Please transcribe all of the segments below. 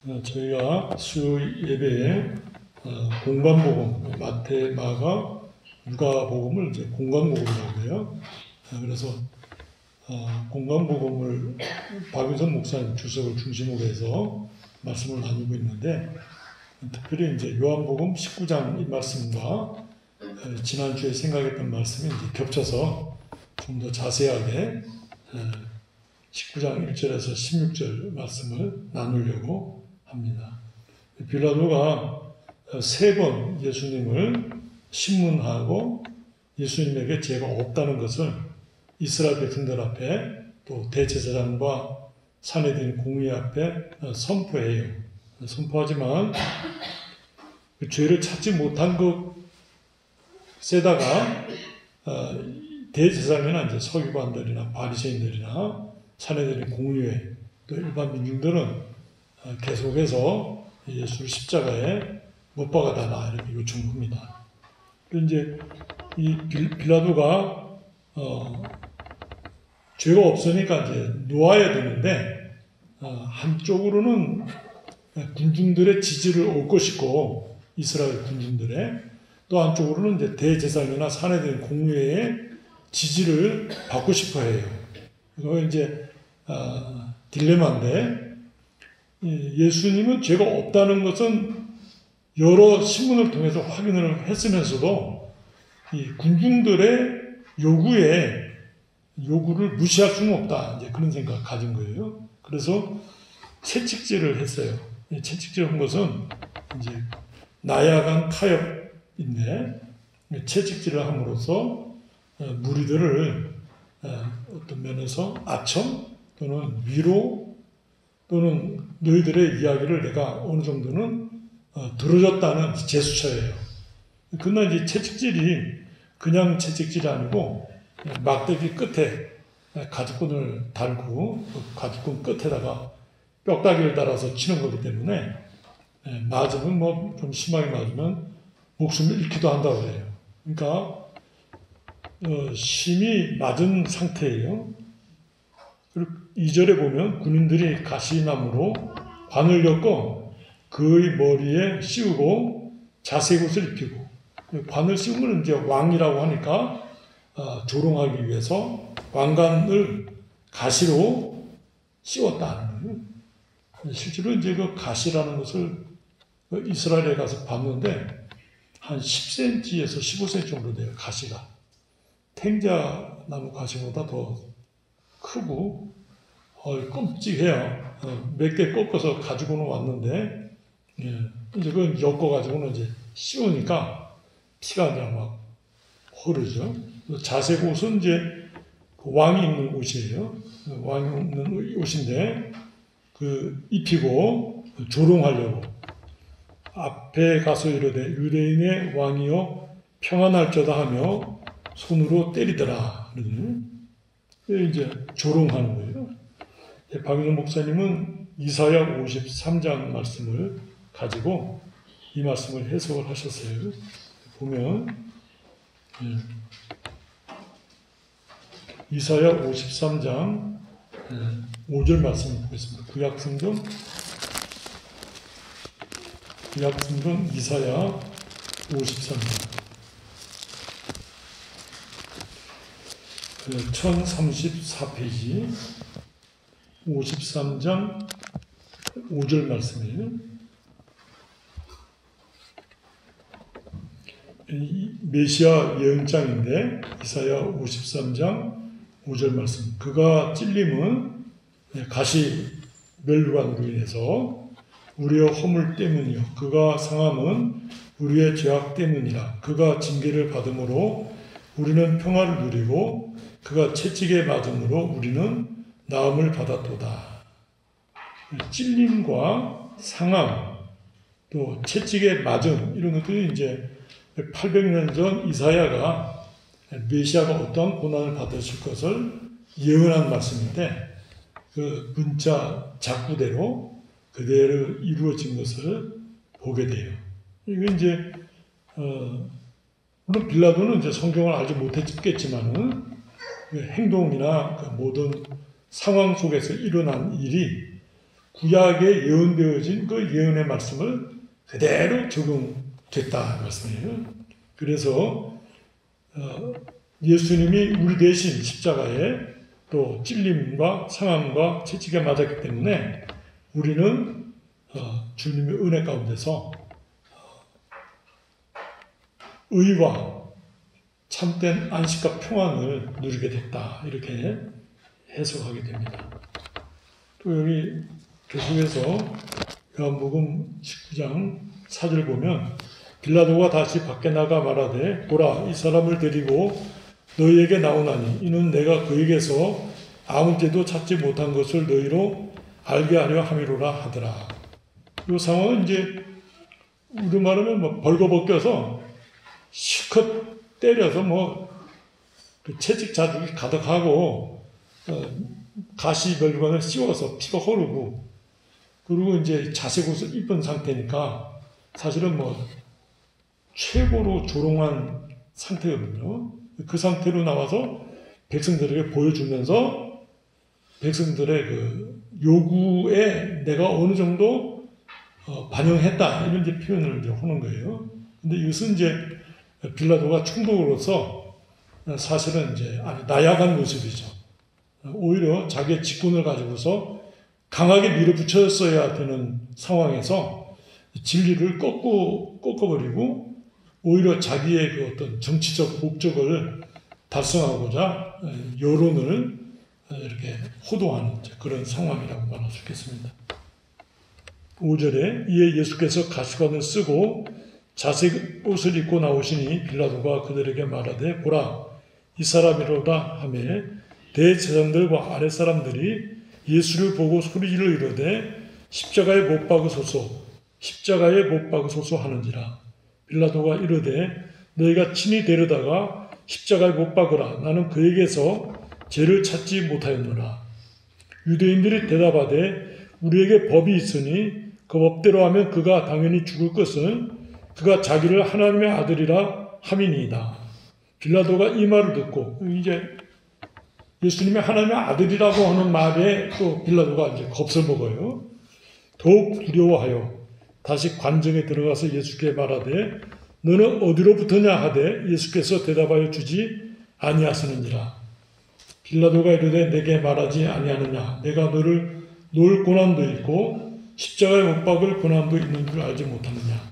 저희가 수요 예배에 공관복음, 마태, 마가, 누가복음을 이제 공관복음이라고 해요. 그래서 공관복음을 박윤선 목사님 주석을 중심으로 해서 말씀을 나누고 있는데, 특별히 이제 요한복음 19장 이 말씀과 지난주에 생각했던 말씀이 이제 겹쳐서 좀 더 자세하게 19장 1절에서 16절 말씀을 나누려고 합니다. 빌라도가 3번 예수님을 신문하고 예수님에게 죄가 없다는 것을 이스라엘 백성들 앞에 또 대제사장과 산헤드린 공회 앞에 선포해요. 선포하지만 그 죄를 찾지 못한 것에다가 대제사장이나 이제 서기관들이나 바리새인들이나 산헤드린 공회 또 일반 민중들은 계속해서 예수를 십자가에 못 박아달라 이렇게 요청합니다. 그런데 이제 이 빌라도가 죄가 없으니까 이제 놓아야 되는데 한쪽으로는 군중들의 지지를 얻고 싶고 이스라엘 군중들의, 또 한쪽으로는 이제 대제사장이나 산헤드린 공회의 지지를 받고 싶어해요. 그거 이제 딜레마인데, 예수님은 죄가 없다는 것은 여러 신문을 통해서 확인을 했으면서도 이 군중들의 요구를 무시할 수는 없다, 이제 그런 생각을 가진 거예요. 그래서 채찍질을 했어요. 채찍질한 것은 이제 나야간 타협인데, 채찍질을 함으로써 무리들을 어떤 면에서 아첨 또는 위로 또는 너희들의 이야기를 내가 어느 정도는 들어줬다는 제스처예요. 그러나 이제 채찍질이 그냥 채찍질이 아니고 막대기 끝에 가죽끈을 달고 그 가죽끈 끝에다가 뼈다귀를 달아서 치는 거기 때문에 맞으면 뭐 좀 심하게 맞으면 목숨을 잃기도 한다고 해요. 그러니까 심히 맞은 상태예요. 그리고 2절에 보면 군인들이 가시나무로 관을 엮어 그의 머리에 씌우고 자색옷을 입히고, 관을 씌운 건 이제 왕이라고 하니까 조롱하기 위해서 왕관을 가시로 씌웠다는 거예요. 실제로 이제 그 가시라는 것을 이스라엘에 가서 봤는데 한 10cm에서 15cm 정도 돼요. 가시가 탱자나무 가시보다 더 크고 끔찍해요. 몇 개 꺾어서 가지고는 왔는데, 이제 그걸 엮어가지고는 이제 씌우니까 피가 그냥 막 흐르죠. 자색 옷은 이제 왕이 입는 옷이에요. 왕이 입는 옷인데 그 입히고 조롱하려고 앞에 가서 이르되 유대인의 왕이여 평안할저다 하며 손으로 때리더라. 이제 조롱하는 거예요. 박윤선 목사님은 이사야 53장 말씀을 가지고 이 말씀을 해석을 하셨어요. 보면 이사야 53장 5절 말씀을 보겠습니다. 구약성경 이사야 53장 1034페이지 53장 5절 말씀이에요. 메시아 예언장인데 이사야 53장 5절 말씀. 그가 찔림은 가시 멸관으로 인해서 우리의 허물 때문이요 그가 상함은 우리의 죄악 때문이라. 그가 징계를 받음으로 우리는 평화를 누리고 그가 채찍에 맞음으로 우리는 나음을 받았도다. 찔림과 상함 또 채찍에 맞음 이런 것들이 이제 800년 전 이사야가 메시아가 어떠한 고난을 받으실 것을 예언한 말씀인데, 그 문자 작구대로 그대로 이루어진 것을 보게 돼요. 이거 이제 물론 빌라도는 이제 성경을 알지 못했겠지만은 행동이나 그 모든 상황 속에서 일어난 일이 구약에 예언되어진 그 예언의 말씀을 그대로 적용됐다 말씀이에요. 그래서 예수님이 우리 대신 십자가에 또 찔림과 상함과 채찍에 맞았기 때문에 우리는 주님의 은혜 가운데서 의와 참된 안식과 평안을 누리게 됐다. 이렇게 해석하게 됩니다. 또 여기 계속해서 요한복음 19장 4절 보면 빌라도가 다시 밖에 나가 말하되 보라 이 사람을 데리고 너희에게 나오나니 이는 내가 그에게서 아무 때도 찾지 못한 것을 너희로 알게 하려 함이로라 하더라. 이 상황은 이제 우리 말하면 뭐 벌거벗겨서 실컷 때려서 그 채찍 자국이 가득하고 가시별관을 씌워서 피가 흐르고 그리고 이제 자색 옷을 입은 상태니까 사실은 최고로 조롱한 상태거든요. 그 상태로 나와서 백성들에게 보여주면서 백성들의 그 요구에 내가 어느 정도 반영했다 이런 이제 표현을 이제 하는 거예요. 근데 이것은 이제 빌라도가 충동으로서 사실은 이제 아주 나약한 모습이죠. 오히려 자기의 직분을 가지고서 강하게 밀어붙였어야 되는 상황에서 진리를 꺾어버리고 오히려 자기의 그 어떤 정치적 목적을 달성하고자 여론을 이렇게 호도하는 그런 상황이라고 말할 수 있겠습니다. 5절에 이에 예수께서 가시관을 쓰고 자색 옷을 입고 나오시니 빌라도가 그들에게 말하되 보라 이 사람이로다 하매 대제사장들과 아랫사람들이 예수를 보고 소리질러 이르되 십자가에 못 박으소서 십자가에 못 박으소서 하는지라. 빌라도가 이르되 너희가 친히 데려다가 십자가에 못 박으라. 나는 그에게서 죄를 찾지 못하였노라. 유대인들이 대답하되 우리에게 법이 있으니 그 법대로 하면 그가 당연히 죽을 것은 그가 자기를 하나님의 아들이라 함이니이다. 빌라도가 이 말을 듣고 이제 예수님이 하나님의 아들이라고 하는 말에 또 빌라도가 이제 겁을 먹어요. 더욱 두려워하여 다시 관정에 들어가서 예수께 말하되 너는 어디로부터냐 하되 예수께서 대답하여 주지 아니하시는지라. 빌라도가 이르되 내게 말하지 아니하느냐 내가 너를 놓을 고난도 있고 십자가에 못 박을 고난도 있는 줄 알지 못하느냐.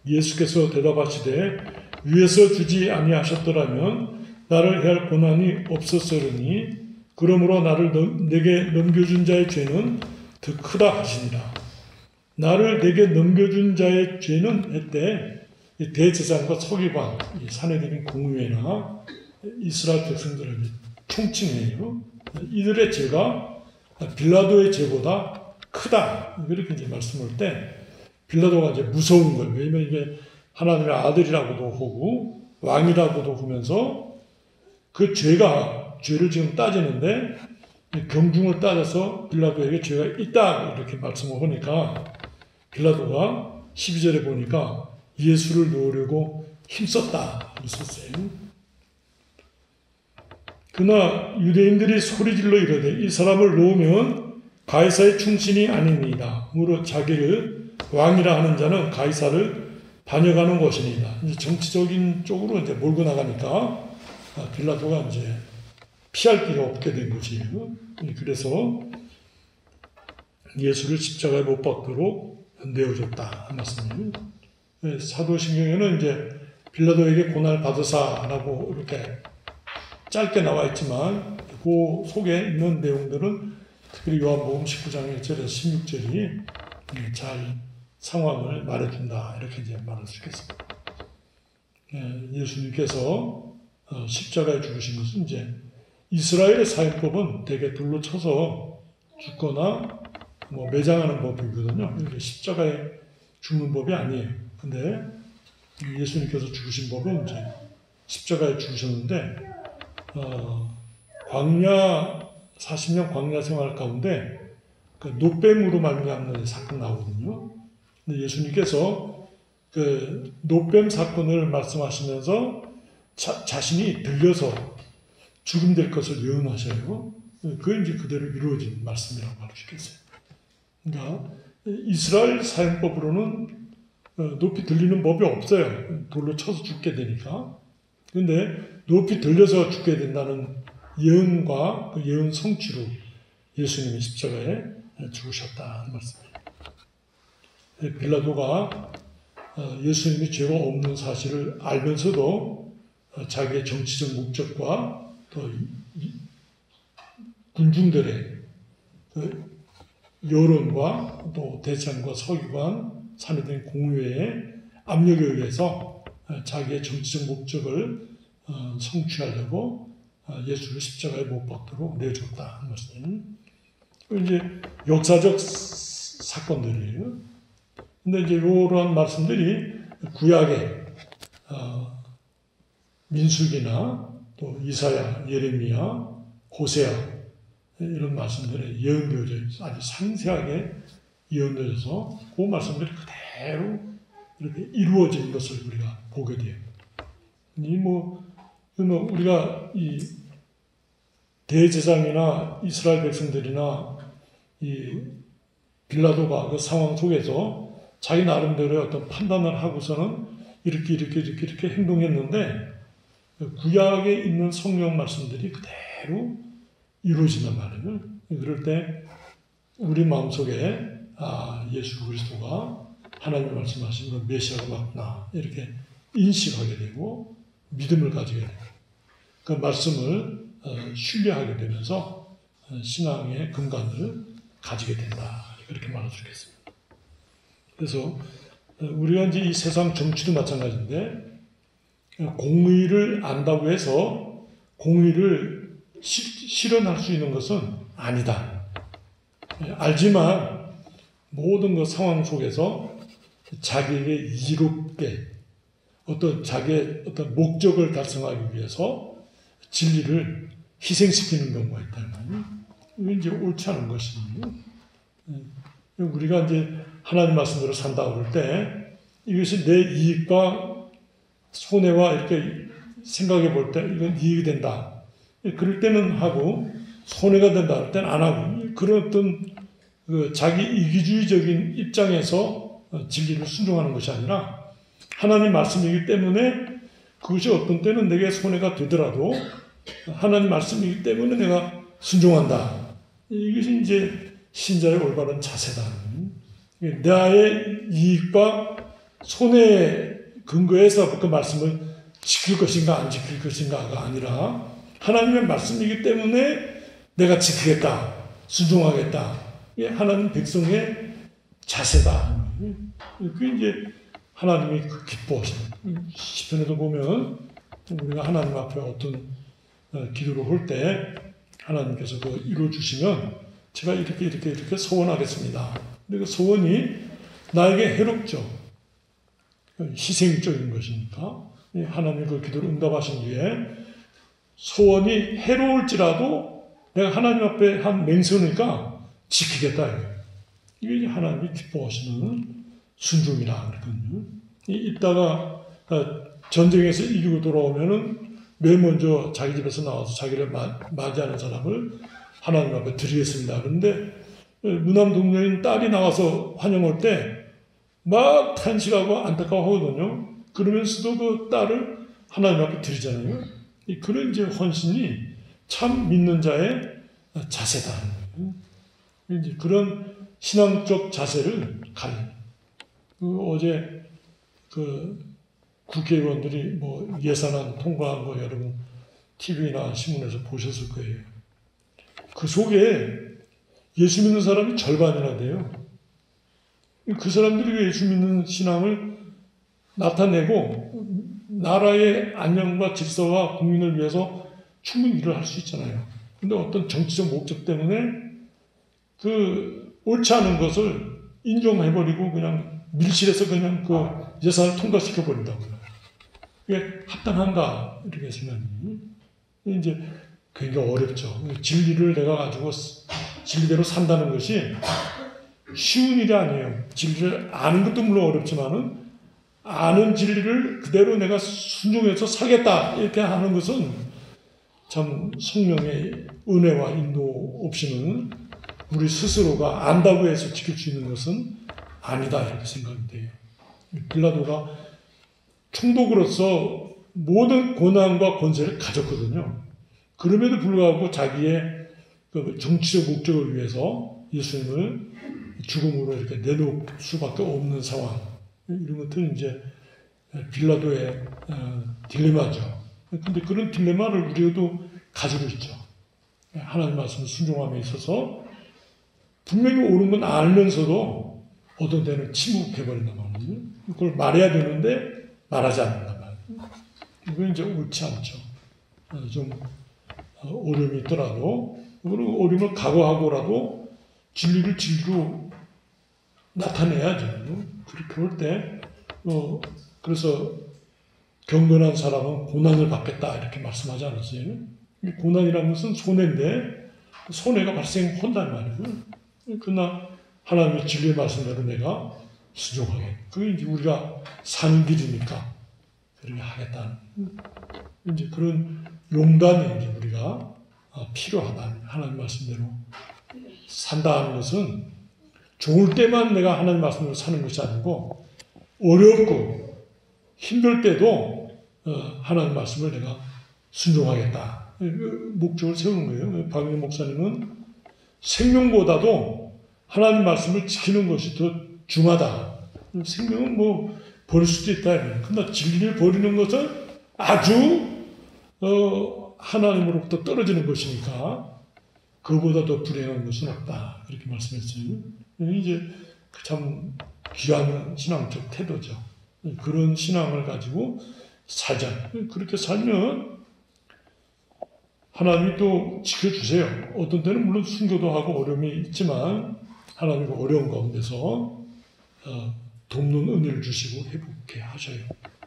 예수께서 대답하시되 위에서 주지 아니하셨더라면 나를 해할 고난이 없었으리니 그러므로 나를 내게 넘겨준 자의 죄는 더 크다 하시니라. 나를 내게 넘겨준 자의 죄는 했대 대제사장과 서기관, 산헤드린 공의회나 이스라엘 백성들을 총칭해요. 이들의 죄가 빌라도의 죄보다 크다. 이렇게 이제 말씀할 때 빌라도가 이제 무서운 거예요. 왜냐면 이게 하나님의 아들이라고도 하고 왕이라고도 하면서 그 죄를 지금 따지는데 경중을 따져서 빌라도에게 죄가 있다 이렇게 말씀을 하니까 빌라도가 12절에 보니까 예수를 놓으려고 힘썼다 있었어요. 그러나 유대인들이 소리질러 이르되 이 사람을 놓으면 가이사의 충신이 아닙니다. 무릇 자기를 왕이라 하는 자는 가이사를 반역하는 것이니이다. 이제 정치적인 쪽으로 이제 몰고 나가니까 빌라도가 이제 피할 길이 없게 된 것이에요. 그래서 예수를 십자가에 못 박도록 내어줬다 한 말씀이에요. 사도신경에는 이제 빌라도에게 고난을 받으사라고 이렇게 짧게 나와 있지만 그 속에 있는 내용들은 특별히 요한복음 19장 1절에서 16절이 잘 상황을 말해준다 이렇게 이제 말할 수 있겠습니다. 예수님께서 십자가에 죽으신 것은 이제 이스라엘의 사형법은 대개 돌로 쳐서 죽거나 매장하는 법이거든요. 십자가에 죽는 법이 아니에요. 근데 예수님께서 죽으신 법은 이제 십자가에 죽으셨는데 광야 40년 광야 생활 가운데 그 노뱀으로 말미암는 사건 나오거든요. 근데 예수님께서 그 노뱀 사건을 말씀하시면서 자신이 들려서 죽음될 것을 예언하셔요. 그게 이제 그대로 이루어진 말씀이라고 할 수 있겠어요. 그러니까 이스라엘 사용법으로는 높이 들리는 법이 없어요. 돌로 쳐서 죽게 되니까. 그런데 높이 들려서 죽게 된다는 예언과 그 예언 성취로 예수님이 십자가에 죽으셨다는 말씀입니다. 빌라도가 예수님이 죄가 없는 사실을 알면서도 자기의 정치적 목적과 또 군중들의 여론과 또 대장과 서기관, 산해된 공회의 압력에 의해서 자기의 정치적 목적을 성취하려고 예수를 십자가에 못 박도록 내줬다 하는 것은 이제 역사적 사건들이에요. 근데 이제 이러한 말씀들이 구약의 민수기나 또 이사야, 예레미야, 호세아 이런 말씀들에 예언되어져 있어서 아주 상세하게 예언되어서 그 말씀들이 그대로 이렇게 이루어진 것을 우리가 보게 돼요. 우리가 이 대제사장이나 이스라엘 백성들이나 이 빌라도가 그 상황 속에서 자기 나름대로의 어떤 판단을 하고서는 이렇게 행동했는데 구약에 있는 성경 말씀들이 그대로 이루어진단 말이에요. 그럴 때 우리 마음속에 예수 그리스도가 하나님 말씀하신 그 메시아가 맞구나 이렇게 인식하게 되고 믿음을 가지게 되고 그 말씀을 신뢰하게 되면서 신앙의 근간을 가지게 된다. 그렇게 말할 수 있겠습니다. 그래서 우리가 이제 이 세상 정치도 마찬가지인데 공의를 안다고 해서 공의를 실현할 수 있는 것은 아니다. 알지만 모든 그 상황 속에서 자기에게 이롭게 자기의 어떤 목적을 달성하기 위해서 진리를 희생시키는 경우가 있다면 이게 이제 옳지 않은 것이에요. 우리가 이제 하나님 말씀대로 산다 그럴 때 이것이 내 이익과 손해와 이렇게 생각해 볼 때 이건 이익이 된다. 그럴 때는 하고 손해가 된다 할 때는 안 하고 그런 어떤 자기 이기주의적인 입장에서 진리를 순종하는 것이 아니라 하나님 말씀이기 때문에 그것이 어떤 때는 내게 손해가 되더라도 하나님 말씀이기 때문에 내가 순종한다. 이것이 이제 신자의 올바른 자세다. 나의 이익과 손해에 근거해서 그 말씀을 지킬 것인가 안 지킬 것인가가 아니라 하나님의 말씀이기 때문에 내가 지키겠다. 순종하겠다. 이게 하나님 백성의 자세다. 그게 이제 하나님이 기뻐하시는. 시편에도 보면 우리가 하나님 앞에 어떤 기도를 할 때 하나님께서 그거 이루어주시면 제가 이렇게 소원하겠습니다. 근데 그 소원이 나에게 해롭죠. 희생적인 것이니까 하나님이 그 기도를 응답하신 뒤에 소원이 해로울지라도 내가 하나님 앞에 한 맹세니까 지키겠다. 이게 하나님이 기뻐하시는 순종이라 그랬거든요. 이따가 전쟁에서 이기고 돌아오면은 맨 먼저 자기 집에서 나와서 자기를 맞이하는 사람을 하나님 앞에 드리겠습니다. 그런데 무남 동료인 딸이 나와서 환영할 때 막 탄식하고 안타까워하거든요. 그러면서도 그 딸을 하나님 앞에 드리잖아요. 그런 이제 헌신이 참 믿는 자의 자세다. 이제 그런 신앙적 자세를 어제 국회의원들이 뭐 예산안 통과한 거 여러분 TV나 신문에서 보셨을 거예요. 그 속에 예수 믿는 사람이 절반이나 돼요. 그 사람들이 예수 믿는 신앙을 나타내고 나라의 안녕과 질서와 국민을 위해서 충분히 일을 할 수 있잖아요. 근데 어떤 정치적 목적 때문에 옳지 않은 것을 인정해버리고 그냥 밀실에서 그냥 그 예산을 통과시켜버린다고요. 이게 합당한가? 이렇게 생각이. 이제 굉장히 어렵죠. 진리를 내가 가지고 진리대로 산다는 것이 쉬운 일이 아니에요. 진리를 아는 것도 물론 어렵지만은 아는 진리를 그대로 내가 순종해서 살겠다 이렇게 하는 것은 참 성령의 은혜와 인도 없이는 우리 스스로가 안다고 해서 지킬 수 있는 것은 아니다 이렇게 생각이 돼요. 빌라도가 총독으로서 모든 권한과 권세를 가졌거든요. 그럼에도 불구하고 자기의 그 정치적 목적을 위해서 예수님을 죽음으로 이렇게 내놓을 수밖에 없는 상황. 이런 것들은 이제 빌라도의 딜레마죠. 근데 그런 딜레마를 우리도 가지고 있죠. 하나님 말씀을 순종함에 있어서 분명히 옳은 건 알면서도 어떤 때는 침묵해버린단 말이에요. 그걸 말해야 되는데 말하지 않는단 말이에요. 이건 이제 옳지 않죠. 좀 어려움이 있더라도 그리고 어려움을 각오하고라도 진리를 진리로 나타내야죠. 그렇게 볼 때 그래서 경건한 사람은 고난을 받겠다 이렇게 말씀하지 않았어요. 고난이라는 것은 손해인데 손해가 발생한단 말이에요. 그러나 하나님의 진리의 말씀대로 내가 순종하게. 그게 이제 우리가 사는 길이니까 그렇게 하겠다는 이제 그런 용단이 이제 우리가 필요하다. 하나님 말씀대로 산다는 것은 좋을 때만 내가 하나님 말씀대로 사는 것이 아니고 어렵고 힘들 때도 하나님 말씀을 내가 순종하겠다. 목적을 세우는 거예요. 박영희 목사님은 생명보다도 하나님 말씀을 지키는 것이 더 중하다. 생명은 뭐 버릴 수도 있다. 그러나 진리를 버리는 것은 아주 하나님으로부터 떨어지는 것이니까 그보다 더 불행한 것은 없다. 그렇게 말씀했어요. 이제 참 귀한 신앙적 태도죠. 그런 신앙을 가지고 살자. 그렇게 살면 하나님이 또 지켜주세요. 어떤 때는 물론 순교도 하고 어려움이 있지만 하나님이 어려운 가운데서 돕는 은혜를 주시고 회복해 하셔요.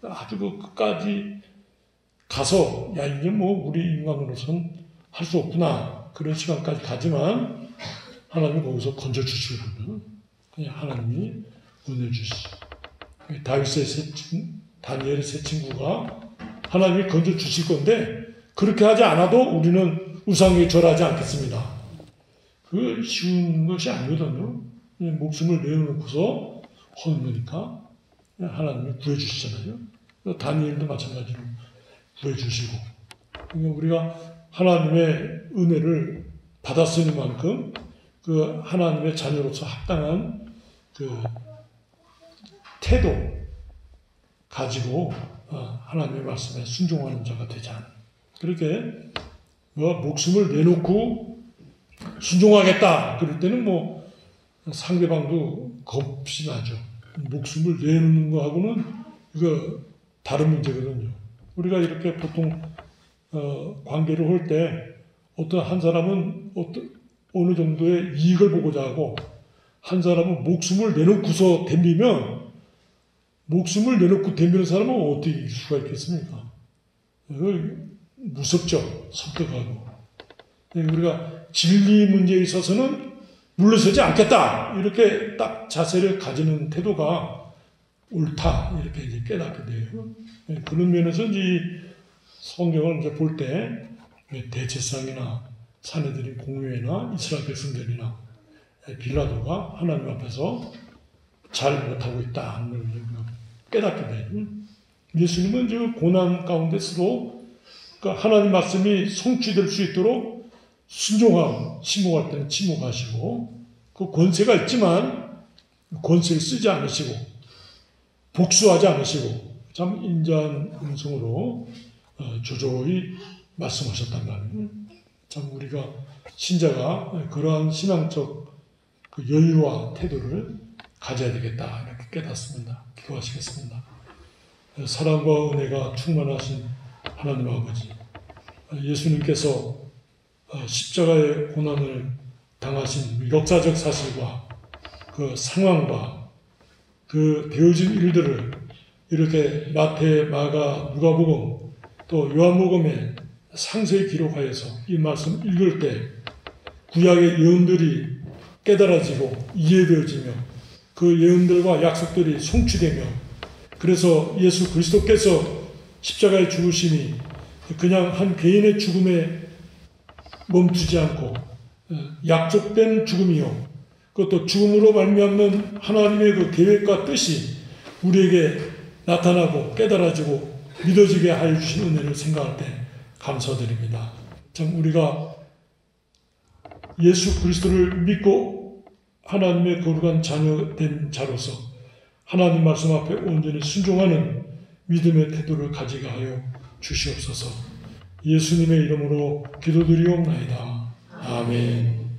아주 그 끝까지 가서 야 이게 뭐 우리 인간으로서는 할 수 없구나 그런 시간까지 가지만 하나님이 거기서 건져주시거든요. 그냥 하나님이 은혜 주시죠. 다니엘의 세 친구가 하나님이 건져주실 건데 그렇게 하지 않아도 우리는 우상에 절하지 않겠습니다. 그 쉬운 것이 아니거든요. 목숨을 내어놓고서 하는 거니까 하나님이 구해주시잖아요. 다니엘도 마찬가지로 구해주시고 그러니까 우리가 하나님의 은혜를 받았으니 만큼 그 하나님의 자녀로서 합당한 그 태도 가지고 하나님의 말씀에 순종하는 자가 되지 않은 그렇게 목숨을 내놓고 순종하겠다 그럴 때는 뭐 상대방도 겁이 나죠. 목숨을 내놓는 거하고는 이거 다른 문제거든요. 우리가 이렇게 보통 관계를 할 때 어떤 한 사람은 어느 정도의 이익을 보고자 하고 한 사람은 목숨을 내놓고서 덤비면 목숨을 내놓고 덤비는 사람은 어떻게 이길 수가 있겠습니까? 무섭죠. 설득하고. 우리가 진리 문제에 있어서는 물러서지 않겠다. 이렇게 딱 자세를 가지는 태도가 옳다. 이렇게 이제 깨닫게 돼요. 그런 면에서 이제 성경을 이제 볼 때 대제사장이나 사내들인 공회나 이스라엘 백성들이나 빌라도가 하나님 앞에서 잘 못하고 있다 하는 걸 깨닫게 돼요. 예수님은 저 고난 가운데서도 하나님 말씀이 성취될 수 있도록 순종하고 침묵할 때는 침묵하시고 그 권세가 있지만 권세를 쓰지 않으시고 복수하지 않으시고 참 인자한 음성으로 조조히 말씀하셨단 말이에요. 참 우리가 신자가 그러한 신앙적 그 여유와 태도를 가져야 되겠다 이렇게 깨닫습니다. 기도하시겠습니다. 사랑과 은혜가 충만하신 하나님 아버지, 예수님께서 십자가의 고난을 당하신 역사적 사실과 그 상황과 그 되어진 일들을 이렇게 마태, 마가, 누가복음 또 요한복음에 상세히 기록하여서 이 말씀 읽을 때 구약의 예언들이 깨달아지고 이해되어지며 그 예언들과 약속들이 성취되며 그래서 예수 그리스도께서 십자가의 죽으심이 그냥 한 개인의 죽음에 멈추지 않고 약속된 죽음이요, 그것도 죽음으로 말미암는 하나님의 그 계획과 뜻이 우리에게 나타나고 깨달아지고 믿어지게 하여 주신 은혜를 생각할 때 감사드립니다. 참 우리가 예수 그리스도를 믿고 하나님의 거룩한 자녀된 자로서 하나님 말씀 앞에 온전히 순종하는 믿음의 태도를 가지게 하여 주시옵소서. 예수님의 이름으로 기도드리옵나이다. 아멘.